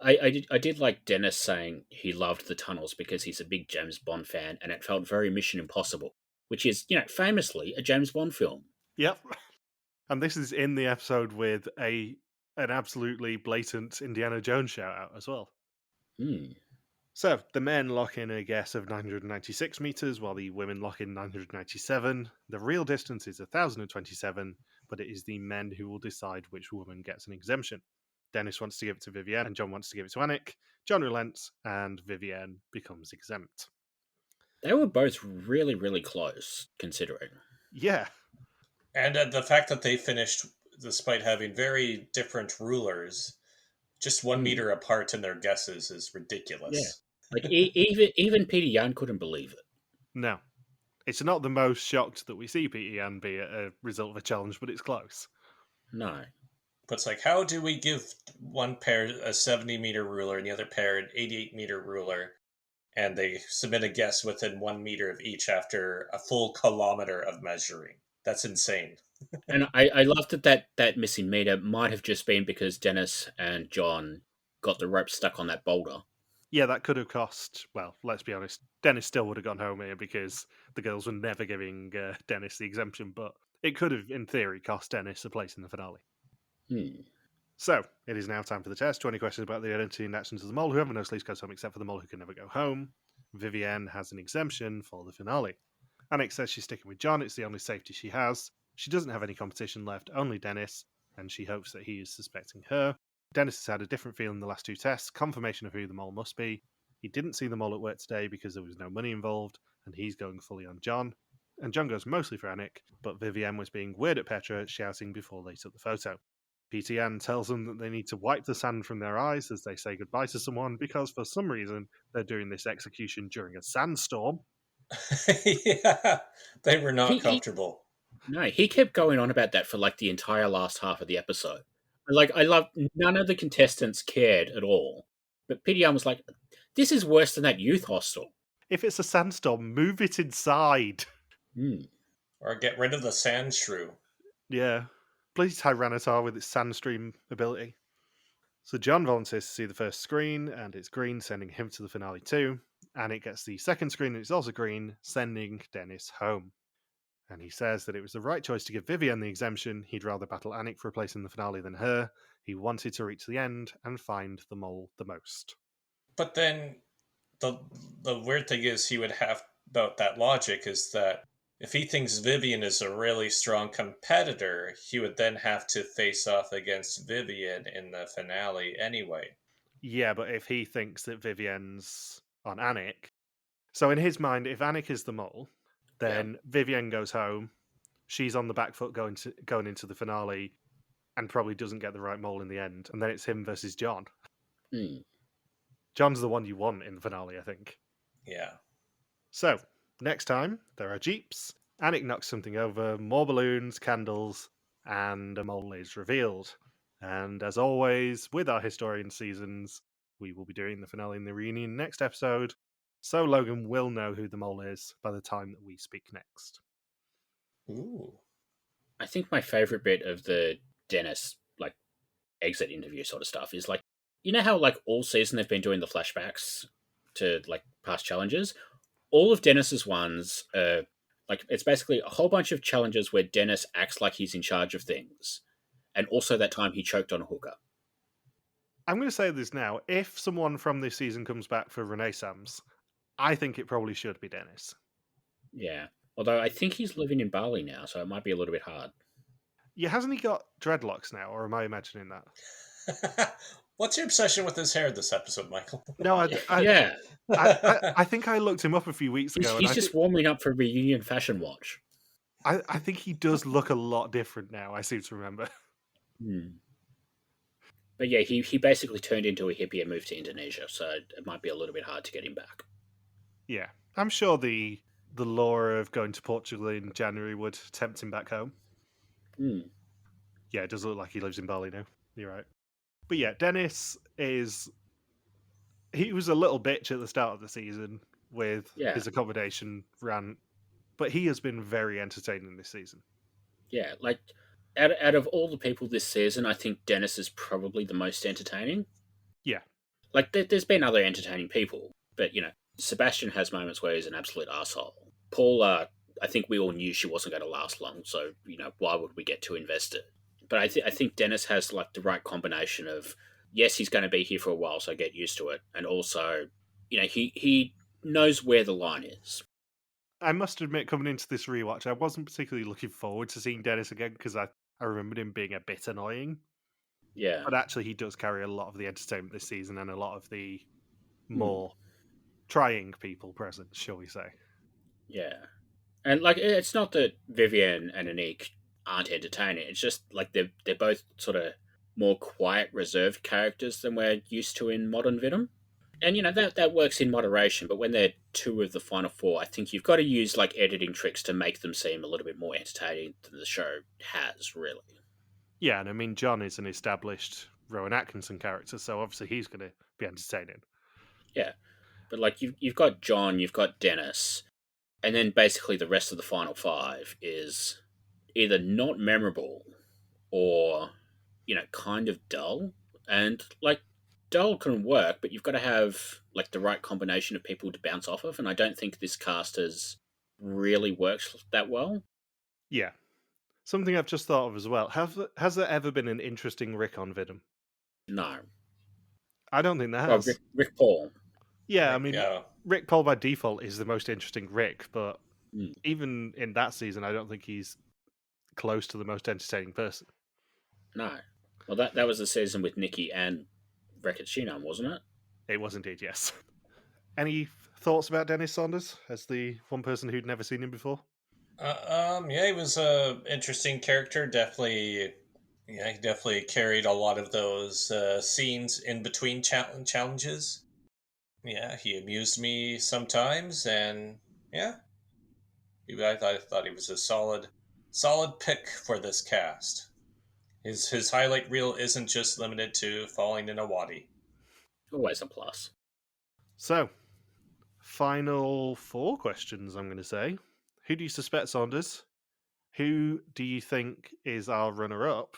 I did like Dennis saying he loved the tunnels because he's a big James Bond fan and it felt very Mission Impossible, which is, famously a James Bond film. Yep. And this is in the episode with an absolutely blatant Indiana Jones shout out as well. So the men lock in a guess of 996 meters, while the women lock in 997. The real distance is 1,027, but it is the men who will decide which woman gets an exemption. Dennis wants to give it to Vivienne, and John wants to give it to Anik. John relents, and Vivienne becomes exempt. They were both really, really close, considering. Yeah. And the fact that they finished, despite having very different rulers, just 1 meter apart in their guesses is ridiculous. Yeah. Like, even Pieter Jan couldn't believe it. No. It's not the most shocked that we see Pieter Jan be a result of a challenge, but it's close. No. But it's like, how do we give one pair a 70-meter ruler and the other pair an 88-meter ruler, and they submit a guess within 1 meter of each after a full kilometer of measuring? That's insane. And I loved that missing meter might have just been because Dennis and John got the rope stuck on that boulder. Yeah, that could have cost, well, let's be honest, Dennis still would have gone home here because the girls were never giving Dennis the exemption, but it could have, in theory, cost Dennis a place in the finale. So, it is now time for the test. 20 questions about the identity and actions of the mole. Whoever knows least goes home except for the mole who can never go home. Vivienne has an exemption for the finale. Anik says she's sticking with John. It's the only safety she has. She doesn't have any competition left, only Dennis, and she hopes that he is suspecting her. Dennis has had a different feel in the last two tests, confirmation of who the mole must be. He didn't see the mole at work today because there was no money involved, and he's going fully on John. And John goes mostly for Anik, but Vivienne was being weird at Petra, shouting before they took the photo. Pieter Jan tells them that they need to wipe the sand from their eyes as they say goodbye to someone because for some reason they're doing this execution during a sandstorm. Yeah, they were not comfortable. No, he kept going on about that for like the entire last half of the episode. Like, I love none of the contestants cared at all, but Pieter Jan was like, "This is worse than that youth hostel." If it's a sandstorm, move it inside. Or get rid of the sand shrew. Yeah. Please Tyranitar with its sandstream ability. So John volunteers to see the first screen, and it's green, sending him to the finale too. And it gets the second screen, and it's also green, sending Dennis home. And he says that it was the right choice to give Vivienne the exemption. He'd rather battle Anik for a place in the finale than her. He wanted to reach the end and find the mole the most. But then the weird thing is he would have, about that logic, is that if he thinks Vivienne is a really strong competitor, he would then have to face off against Vivienne in the finale anyway. Yeah, but if he thinks that Vivienne's on Anik, so in his mind, if Anik is the mole, then Vivienne goes home. She's on the back foot going into the finale, and probably doesn't get the right mole in the end. And then it's him versus John. John's the one you want in the finale, I think. Yeah. So, next time, there are jeeps. Anik knocks something over, more balloons, candles, and a mole is revealed. And as always, with our Historian seasons, we will be doing the finale and the reunion next episode. So Logan will know who the mole is by the time that we speak next. Ooh. I think my favorite bit of the Dennis, like, exit interview sort of stuff is, like, you know how, like, all season they've been doing the flashbacks to, like, past challenges? All of Dennis's ones are, like, it's basically a whole bunch of challenges where Dennis acts like he's in charge of things. And also that time he choked on a hooker. I'm going to say this now. If someone from this season comes back for Renaissance, I think it probably should be Dennis. Yeah. Although I think he's living in Bali now, so it might be a little bit hard. Yeah, hasn't he got dreadlocks now, or am I imagining that? What's your obsession with his hair this episode, Michael? No, I think I looked him up a few weeks ago. He's just warming up for Reunion Fashion Watch. I think he does look a lot different now, I seem to remember. But yeah, he basically turned into a hippie and moved to Indonesia, so it might be a little bit hard to get him back. Yeah, I'm sure the lure of going to Portugal in January would tempt him back home. Yeah, it does look like he lives in Bali now. You're right. But yeah, Dennis is... He was a little bitch at the start of the season with his accommodation rant, but he has been very entertaining this season. Yeah, like, out of all the people this season, I think Dennis is probably the most entertaining. Yeah. Like, there's been other entertaining people, but, Sebastian has moments where he's an absolute asshole. Paula, I think we all knew she wasn't going to last long, so, why would we get too invested? But I think Dennis has, like, the right combination of, yes, he's going to be here for a while, so get used to it, and also, he knows where the line is. I must admit, coming into this rewatch, I wasn't particularly looking forward to seeing Dennis again because I remembered him being a bit annoying. Yeah. But actually, he does carry a lot of the entertainment this season and a lot of the more trying people present, shall we say. Yeah. And, like, it's not that Vivienne and Anik aren't entertaining. It's just, like, they're both sort of more quiet, reserved characters than we're used to in modern Venom. And, that works in moderation, but when they're two of the final four, I think you've got to use, like, editing tricks to make them seem a little bit more entertaining than the show has, really. Yeah, and I mean, John is an established Rowan Atkinson character, so obviously he's going to be entertaining. Yeah. But, like, you've got John, you've got Dennis, and then basically the rest of the final five is either not memorable or, kind of dull. And, like, dull can work, but you've got to have, like, the right combination of people to bounce off of, and I don't think this cast has really worked that well. Yeah. Something I've just thought of as well. Has there ever been an interesting Rick on Venom? No. I don't think there has. Well, Rick Paul. Yeah, I mean, Rick Paul by default is the most interesting Rick, but even in that season, I don't think he's close to the most entertaining person. No. Well, that was the season with Nikki and Rekachino, wasn't it? It was indeed, yes. Any thoughts about Dennis Saunders as the one person who'd never seen him before? Yeah, he was a interesting character. Definitely, he definitely carried a lot of those scenes in between challenges. Yeah, he amused me sometimes, and yeah, I thought he was a solid pick for this cast. His highlight reel isn't just limited to falling in a wadi. Always a plus. So, final 4 questions, I'm going to say. Who do you suspect, Saunders? Who do you think is our runner-up?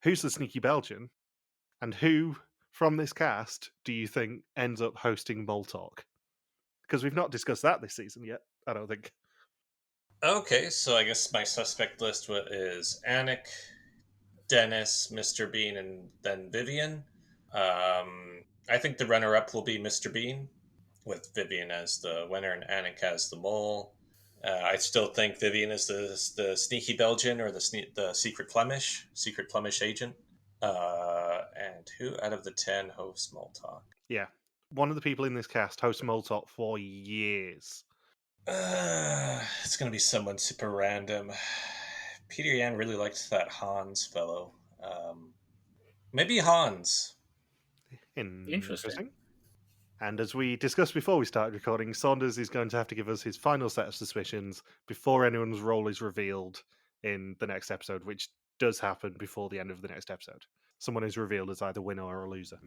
Who's the sneaky Belgian? And who from this cast do you think ends up hosting Mole Talk? Because we've not discussed that this season yet, I don't think. Okay, so I guess my suspect list is Anik, Dennis, Mr. Bean, and then Vivienne. I think the runner-up will be Mr. Bean, with Vivienne as the winner and Anik as the mole. I still think Vivienne is the sneaky Belgian or the secret Flemish agent. And who out of the 10 hosts Mole Talk? Yeah, one of the people in this cast hosts Mole Talk for years. It's going to be someone super random. Pieter Jan really liked that Hans fellow. Maybe Hans. Interesting. And as we discussed before we started recording, Saunders is going to have to give us his final set of suspicions before anyone's role is revealed in the next episode, which does happen before the end of the next episode. Someone is revealed as either winner or a loser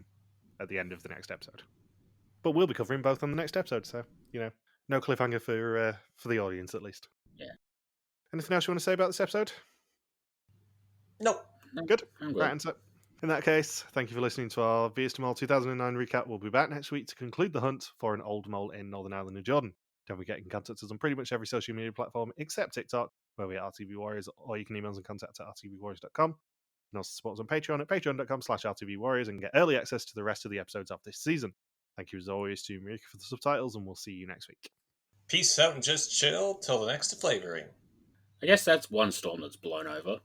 at the end of the next episode. But we'll be covering both on the next episode, so, no cliffhanger for the audience, at least. Yeah. Anything else you want to say about this episode? Nope. Good. Right answer. In that case, thank you for listening to our VS to Mole 2009 recap. We'll be back next week to conclude the hunt for an old mole in Northern Ireland and Jordan. Don't forget you can contact us on pretty much every social media platform except TikTok, where we are RTV Warriors, or you can email us and contact at rtvwarriors.com. You can also support us on Patreon at patreon.com/rtvwarriors and get early access to the rest of the episodes of this season. Thank you as always to Marika for the subtitles, and we'll see you next week. Peace out and just chill till the next flavoring. I guess that's one storm that's blown over.